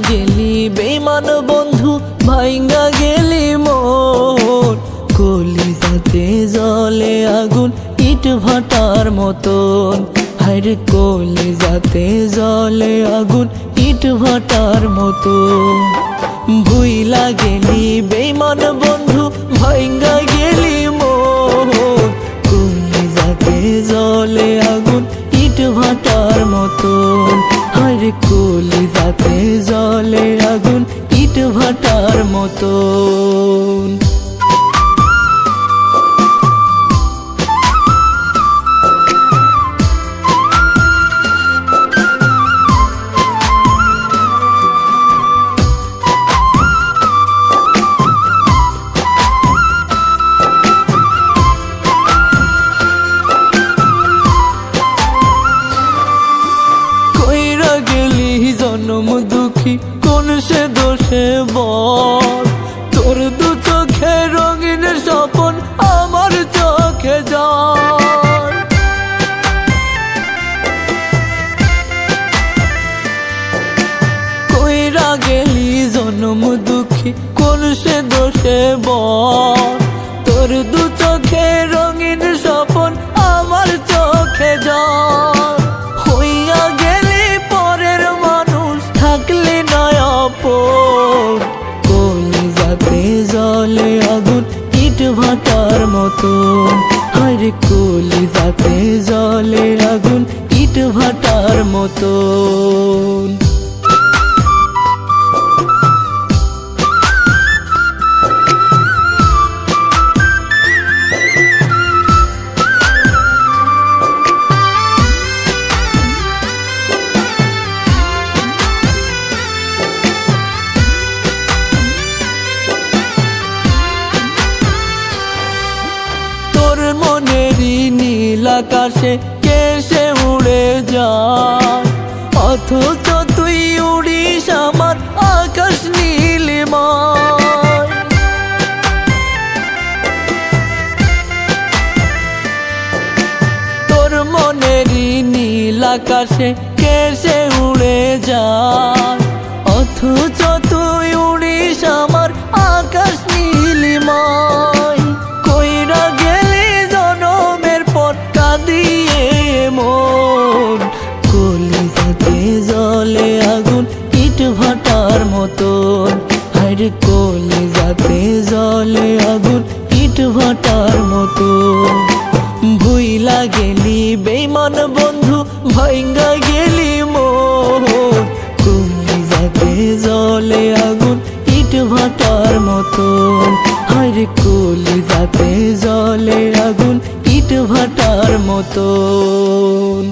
গেলি বেঈমান বন্ধু ভাইঙ্গা গেলি মোর কলিজাতে জ্বলে আগুন ইট ভাটার মতন হায়রে কলিজাতে জ্বলে আগুন ইট ভাটার মতন ভুইলা গেলি বেঈমান বন্ধু ভাইঙ্গা গেলি মোর কলিজাতে জ্বলে আগুন ইট ভাটার মতন হায়রে কলিজাতে জ্বলে আগুন ইট ভাটার মতন জনম দুঃখী কোন সে দোষে বল তোর দু চোখে রঙিন স্বপন আমার চোখে যায় কইরা গেলি জনম দুঃখী কোন সে দোষে বল তোর দু চোখে রঙিন স্বপন আমার চোখে যায় হইয়া গেলি পরের থাকলে নয় আপন কলিজাতে জ্বলে আগুন ইট ভাটার মতন হায়রে কলিজাতে জ্বলে আগুন ইট ভাটার মতন মনেরই নীল আকাশে কেসে উড়ে যায় অথচ তুই উড়িস আমার আকাশ নীলিমায় তোর মনেরই নীল আকাশে কেসে উড়ে যায় অথচ তুই উড়িস আমার আকাশ নীলিমায় কইরা গেলি জনমের পটকা দিয়ে মন কলিজাতে জ্বলে আগুন ইট ভাটার মতন হায়রে কলিজাতে জ্বলে আগুন ইট ভাটার মতন ভুইলা গেলি বেঈমান বন্ধু ভাইঙ্গা গেলি মোর কলিজাতে জ্বলে আগুন ইট ভাটার মতন হায়রে কলিজাতে জ্বলে আগুন ইট ভাটার মতন।